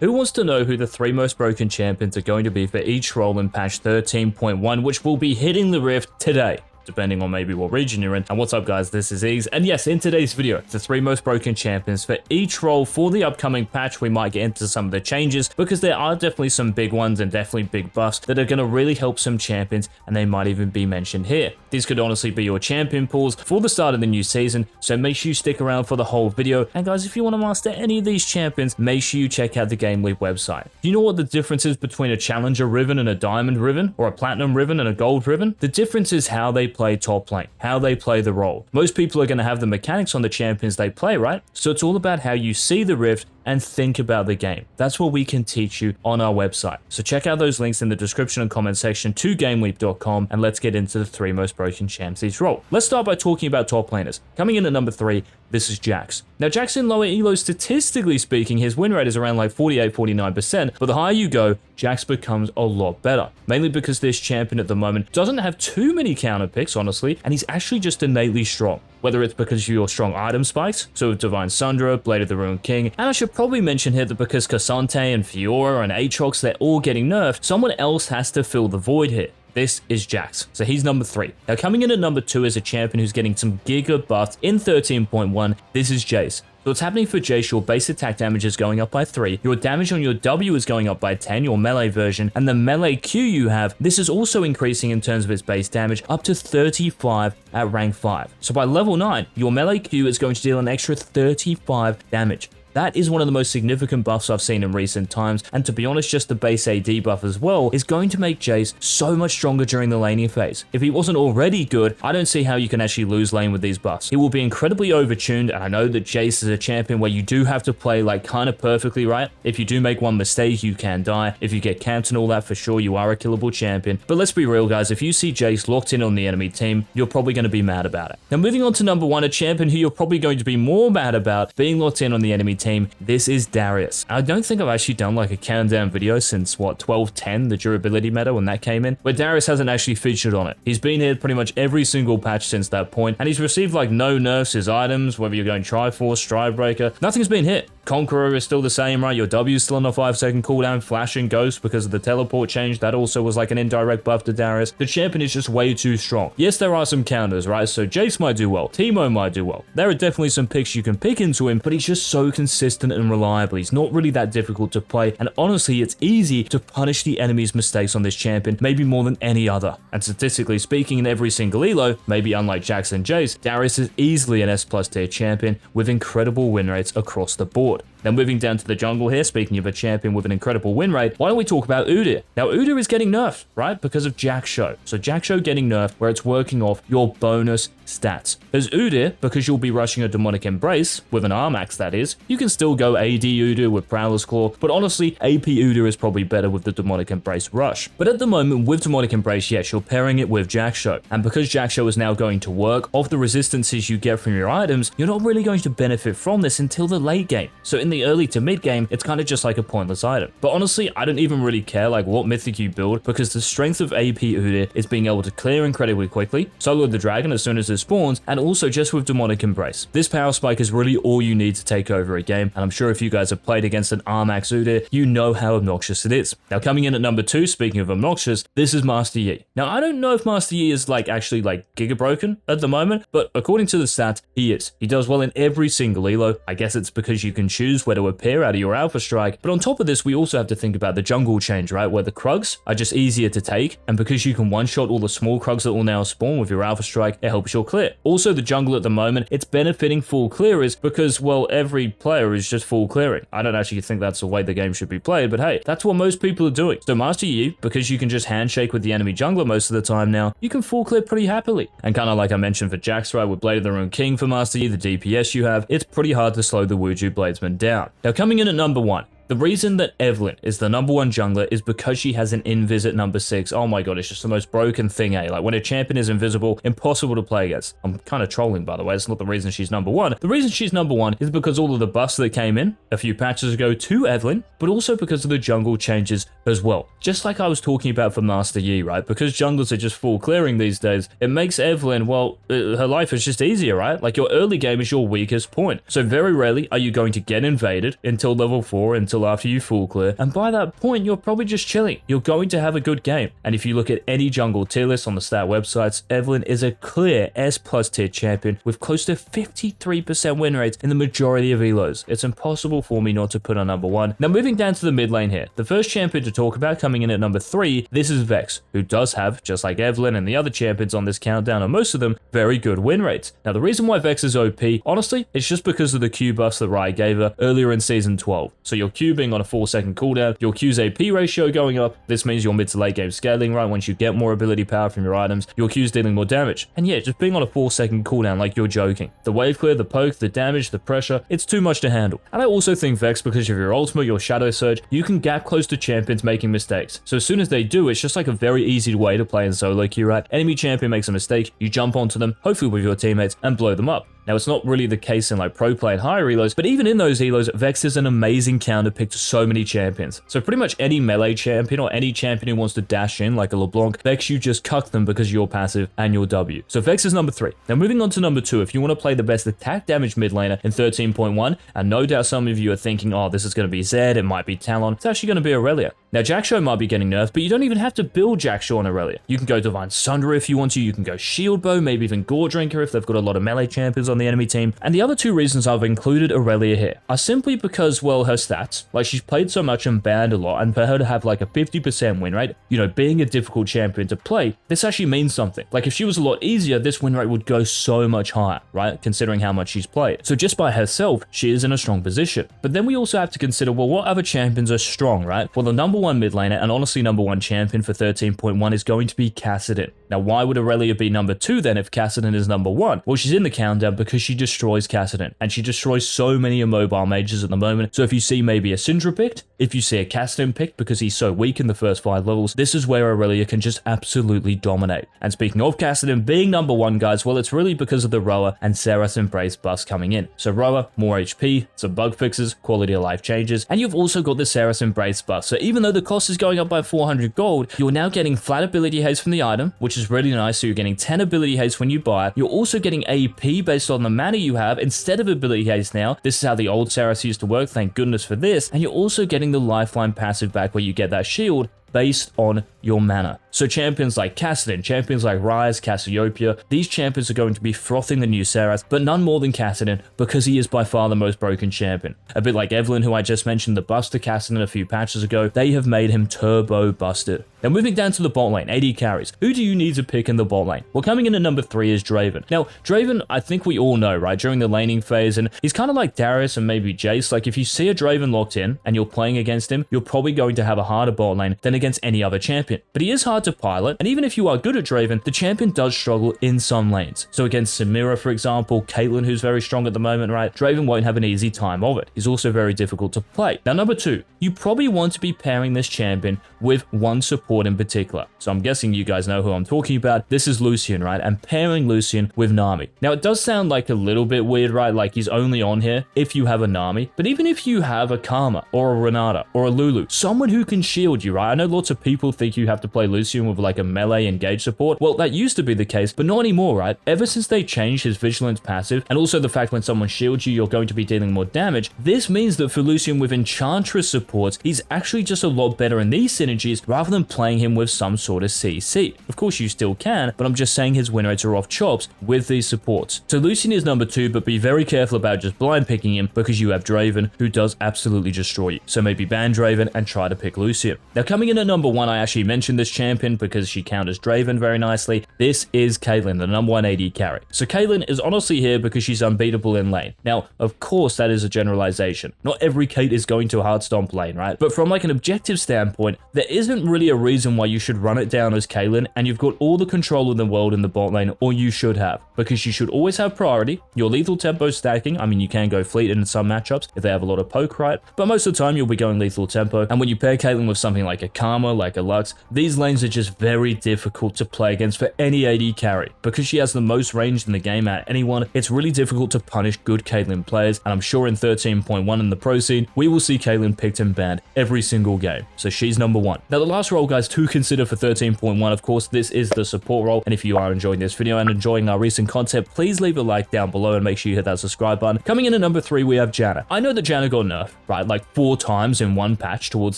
Who wants to know who the 3 most broken champions are going to be for each role in patch 13.1, which will be hitting the Rift today, depending on maybe what region you're in. And what's up, guys? This is Ez, and yes, in today's video, the 3 most broken champions for each role for the upcoming patch. We might get into some of the changes because there are definitely some big ones and definitely big buffs that are going to really help some champions, and they might even be mentioned here. These could honestly be your champion pools for the start of the new season, so make sure you stick around for the whole video. And guys, if you want to master any of these champions, make sure you check out the GameLeap website. Do you know what the difference is between a Challenger Riven and a Diamond Riven, or a Platinum Riven and a Gold Riven? The difference is how they play top lane, how they play the role. Most people are going to have the mechanics on the champions they play, right? So it's all about how you see the Rift and think about the game. That's what we can teach you on our website. So check out those links in the description and comment section to GameLeap.com, and let's get into the 3 most broken champs each role. Let's start by talking about top laners. Coming in at number 3, this is Jax. Now, Jax in lower elo, statistically speaking, his win rate is around like 48-49%, but the higher you go, Jax becomes a lot better. Mainly because this champion at the moment doesn't have too many counter picks, honestly, and he's actually just innately strong. Whether it's because of your strong item spikes, so with Divine Sundra, Blade of the Ruined King, and I should probably mention here that because Cassante and Fiora and Aatrox, they're all getting nerfed, someone else has to fill the void here. This is Jax, so he's number 3. Now coming in at number 2 is a champion who's getting some giga buffs in 13.1, this is Jace. So what's happening for Jace, your base attack damage is going up by 3, your damage on your W is going up by 10, your melee version, and the melee Q you have, this is also increasing in terms of its base damage up to 35 at rank 5. So by level 9, your melee Q is going to deal an extra 35 damage. That is one of the most significant buffs I've seen in recent times, and to be honest, just the base AD buff as well is going to make Jace so much stronger during the laning phase. If he wasn't already good, I don't see how you can actually lose lane with these buffs. He will be incredibly overtuned, and I know that Jace is a champion where you do have to play like kind of perfectly, right? If you do make one mistake, you can die. If you get camped and all that, for sure, you are a killable champion. But let's be real, guys, if you see Jace locked in on the enemy team, you're probably going to be mad about it. Now moving on to number 1, a champion who you're probably going to be more mad about being locked in on the enemy team. This is Darius. I don't think I've actually done like a countdown video since what, 12.10, the durability meta, when that came in, where Darius hasn't actually featured on it. He's been here pretty much every single patch since that point, and he's received like no nerfs. His items, whether you're going Triforce, Stridebreaker, nothing's been hit. Conqueror is still the same, right? Your W is still on a 5-second cooldown. Flash and Ghost, because of the teleport change, that also was like an indirect buff to Darius. The champion is just way too strong. Yes, there are some counters, right? So Jace might do well, Teemo might do well. There are definitely some picks you can pick into him, but he's just so consistent and reliable. He's not really that difficult to play, and honestly, it's easy to punish the enemy's mistakes on this champion, maybe more than any other. And statistically speaking, in every single elo, maybe unlike Jax and Jace, Darius is easily an S+ tier champion with incredible win rates across the board. Now moving down to the jungle here, speaking of a champion with an incredible win rate, why don't we talk about Udyr? Now Udyr is getting nerfed, right? Because of Jak'Sho. So Jak'Sho getting nerfed where it's working off your bonus stats. As Udyr, because you'll be rushing a Demonic Embrace, with an R-Max that is, you can still go AD Udyr with Prowler's Claw, but honestly, AP Udyr is probably better with the Demonic Embrace rush. But at the moment, with Demonic Embrace, yes, you're pairing it with Jak'Sho, and because Jak'Sho is now going to work off the resistances you get from your items, you're not really going to benefit from this until the late game. So in the early to mid game, it's kind of just like a pointless item. But honestly, I don't even really care like what mythic you build, because the strength of AP Udyr is being able to clear incredibly quickly, solo the dragon as soon as it spawns, and also just with Demonic Embrace. This power spike is really all you need to take over a game, and I'm sure if you guys have played against an R-Max Udyr, you know how obnoxious it is. Now coming in at number 2, speaking of obnoxious, this is Master Yi. Now I don't know if Master Yi is like actually like giga broken at the moment, but according to the stats, he is. He does well in every single elo. I guess it's because you can choose where to appear out of your Alpha Strike, but on top of this, we also have to think about the jungle change, right? Where the Krugs are just easier to take, and because you can one-shot all the small Krugs that will now spawn with your Alpha Strike, it helps your clear. Also, the jungle at the moment, it's benefiting full clearers because, well, every player is just full clearing. I don't actually think that's the way the game should be played, but hey, that's what most people are doing. So Master Yi, because you can just handshake with the enemy jungler most of the time now, you can full clear pretty happily. And kind of like I mentioned for Jax, right, with Blade of the Ruined King for Master Yi, the DPS you have, it's pretty hard to slow the Wuju Bladesman down. Now coming in at number 1, The reason that Evelynn is the #1 jungler is because she has an invis at number 6. Oh my god, it's just the most broken thing, eh? Like, when a champion is invisible, impossible to play against. I'm kind of trolling, by the way. It's not the reason she's #1. The reason she's #1 is because all of the buffs that came in a few patches ago to Evelynn, but also because of the jungle changes as well. Just like I was talking about for Master Yi, right? Because junglers are just full clearing these days, it makes Evelynn, well, her life is just easier, right? Like, your early game is your weakest point. So very rarely are you going to get invaded until level 4, until till after you full clear, and by that point, you're probably just chilling. You're going to have a good game. And if you look at any jungle tier list on the stat websites, Evelynn is a clear S+ tier champion with close to 53% win rates in the majority of elos. It's impossible for me not to put on number 1. Now moving down to the mid lane here, the first champion to talk about coming in at number 3, this is Vex, who does have, just like Evelynn and the other champions on this countdown, and most of them, very good win rates. Now the reason why Vex is OP, honestly, it's just because of the Q buffs that Riot gave her earlier in season 12. So your Q being on a 4-second cooldown, your Q's AP ratio going up, this means your mid to late game scaling, right? Once you get more ability power from your items, your Q's dealing more damage. And yeah, just being on a 4-second cooldown, like you're joking. The wave clear, the poke, the damage, the pressure, it's too much to handle. And I also think Vex, because of your ultimate, your shadow surge, you can gap close to champions making mistakes. So as soon as they do, it's just like a very easy way to play in solo queue, right? Enemy champion makes a mistake, you jump onto them, hopefully with your teammates, and blow them up. Now, it's not really the case in like pro play and higher elos, but even in those elos, Vex is an amazing counter pick to so many champions. So pretty much any melee champion or any champion who wants to dash in like a LeBlanc, Vex, you just cuck them because you're passive and your W. So Vex is number 3. Now moving on to number 2, if you want to play the best attack damage mid laner in 13.1, and no doubt some of you are thinking, oh, this is going to be Zed, it might be Talon, it's actually going to be Aurelia. Now, Jackshaw might be getting nerfed, but you don't even have to build Jackshaw on Aurelia. You can go Divine Sunder if you want to, you can go Shield Bow, maybe even Gore Drinker if they've got a lot of melee champions on the enemy team. And the other 2 reasons I've included Aurelia here are simply because, well, her stats, like she's played so much and banned a lot, and for her to have like a 50% win rate, you know, being a difficult champion to play, this actually means something. Like if she was a lot easier, this win rate would go so much higher, right? Considering how much she's played. So just by herself, she is in a strong position. But then we also have to consider, well, what other champions are strong, right? Well, the number 1 mid laner, and honestly number 1 champion for 13.1 is going to be Kassadin. Now, why would Aurelia be number 2 then if Kassadin is number 1? Well, she's in the countdown because she destroys Kassadin, and she destroys so many immobile mages at the moment. So if you see maybe a Syndra picked, if you see a Kassadin picked because he's so weak in the first 5 levels, this is where Aurelia can just absolutely dominate. And speaking of Kassadin being number 1, guys, well, it's really because of the Roa and Seraph Embrace buffs coming in. So Roa, more HP, some bug fixes, quality of life changes, and you've also got the Seraph Embrace buff. So even though the cost is going up by 400 gold, you're now getting flat ability haste from the item, which is really nice. So you're getting 10 ability haste when you buy it. You're also getting AP based on the mana you have instead of ability haste now. This is how the old Seraph used to work, thank goodness for this. And you're also getting the lifeline passive back where you get that shield based on your mana. So champions like Kassadin, champions like Ryze, Cassiopeia, these champions are going to be frothing the new Seraph, but none more than Kassadin because he is by far the most broken champion. A bit like Evelynn, who I just mentioned, the bust to Kassadin a few patches ago, they have made him turbo busted. Now moving down to the bot lane, AD carries. Who do you need to pick in the bot lane? Well, coming in at number 3 is Draven. Now, Draven, I think we all know, right, during the laning phase, and he's kind of like Darius and maybe Jace, like if you see a Draven locked in and you're playing against him, you're probably going to have a harder bot lane than against any other champion. But he is hard to pilot, and even if you are good at Draven, the champion does struggle in some lanes. So against Samira, for example, Caitlyn, who's very strong at the moment, right, Draven won't have an easy time of it. He's also very difficult to play. Now, number 2, you probably want to be pairing this champion with one support in particular. So I'm guessing you guys know who I'm talking about. This is Lucian, right? And pairing Lucian with Nami. Now, it does sound like a little bit weird, right? Like he's only on here if you have a Nami. But even if you have a Karma or a Renata or a Lulu, someone who can shield you, right? I know lots of people think you have to play Lucian with like a melee engage support. Well, that used to be the case, but not anymore, right? Ever since they changed his vigilance passive, and also the fact when someone shields you, you're going to be dealing more damage, this means that for Lucian with Enchantress supports, he's actually just a lot better in these synergies rather than playing him with some sort of CC. Of course, you still can, but I'm just saying his win rates are off chops with these supports. So Lucian is number 2, but be very careful about just blind picking him because you have Draven, who does absolutely destroy you. So maybe ban Draven and try to pick Lucian. Now, coming in at number 1, I actually mentioned this champion because she counters Draven very nicely. This is Caitlyn, the number 1 AD carry. So Caitlyn is honestly here because she's unbeatable in lane. Now, of course, that is a generalization. Not every Kate is going to hard stomp lane, right? But from like an objective standpoint, there isn't really a reason why you should run it down as Caitlyn, and you've got all the control in the world in the bot lane, or you should have, because you should always have priority. Your lethal tempo stacking, I mean, you can go fleet in some matchups if they have a lot of poke, right? But most of the time, you'll be going lethal tempo, and when you pair Caitlyn with something like a Karma, like a Lux, these lanes are just very difficult to play against for any AD carry. Because she has the most range in the game at anyone, it's really difficult to punish good Caitlyn players, and I'm sure in 13.1 in the pro scene, we will see Caitlyn picked and banned every single game. So she's number 1. Now the last role, guys, to consider for 13.1, of course, this is the support role, and if you are enjoying this video and enjoying our recent content, please leave a like down below and make sure you hit that subscribe button. Coming in at number 3, we have Janna. I know that Janna got nerfed, right, like 4 times in one patch towards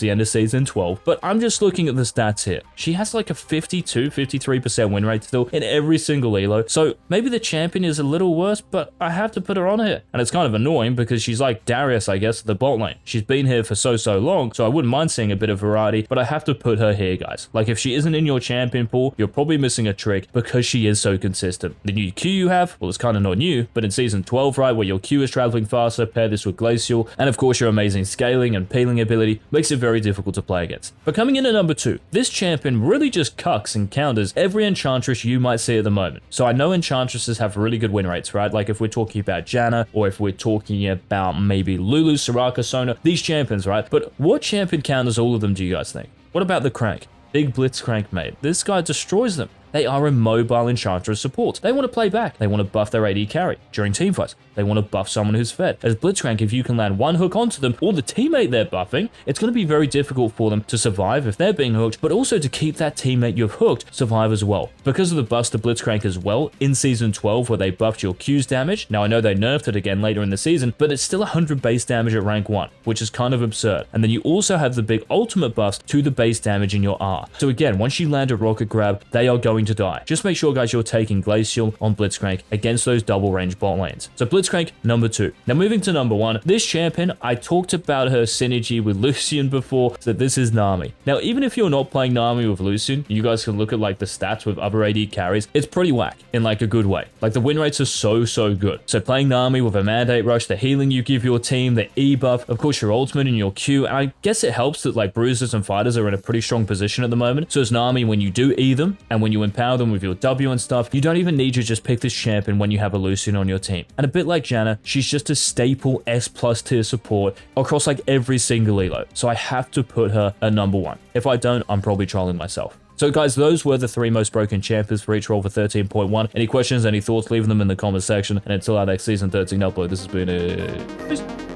the end of season 12, but I'm just looking at the stats here. She has like a 53% win rate still in every single elo, so maybe the champion is a little worse, but I have to put her on here. And it's kind of annoying because she's like Darius, I guess, the bot lane. She's been here for so long, so I wouldn't mind seeing a bit of variety, but I have to put her here, guys. Like, if she isn't in your champion pool, you're probably missing a trick because she is so consistent. The new Q you have, well, it's kind of not new, but in season 12, right, where your Q is traveling faster, pair this with Glacial, and of course your amazing scaling and peeling ability makes it very difficult to play against. But coming in at number 2, this champion really just cucks and counters every enchantress you might see at the moment. So I know enchantresses have really good win rates, right? Like if we're talking about Janna, or if we're talking about maybe Lulu, Soraka, Sona, these champions, right? But what champion counters all of them, do you guys think? What about the Crank? Big Blitzcrank, mate. This guy destroys them. They are a mobile enchantress support. They want to play back. They want to buff their AD carry during teamfights. They want to buff someone who's fed. As Blitzcrank, if you can land one hook onto them or the teammate they're buffing, it's going to be very difficult for them to survive if they're being hooked, but also to keep that teammate you've hooked survive as well. Because of the buffs to Blitzcrank as well, in season 12 where they buffed your Q's damage, now I know they nerfed it again later in the season, but it's still 100 base damage at rank 1, which is kind of absurd. And then you also have the big ultimate buffs to the base damage in your R. So again, once you land a rocket grab, they are going to die. Just make sure, guys, you're taking Glacial on Blitzcrank against those double range bot lanes. So Blitzcrank, number 2. Now moving to number 1, this champion, I talked about her synergy with Lucian before, so this is Nami. Now, even if you're not playing Nami with Lucian, you guys can look at like the stats with other AD carries. It's pretty whack in like a good way. Like the win rates are so good. So playing Nami with a mandate rush, the healing you give your team, the E buff, of course your ultimate and your Q, and I guess it helps that like bruisers and fighters are in a pretty strong position at the moment. So as Nami, when you do E them and when you empower them with your W and stuff, you don't even need to just pick this champion when you have a Lucian on your team. And a bit like Janna, she's just a staple S+ tier support across like every single elo. So I have to put her at number 1. If I don't, I'm probably trolling myself. So guys, those were the 3 most broken champions for each role for 13.1. Any questions, any thoughts, leave them in the comment section. And until our next season 13 upload, this has been it. Peace.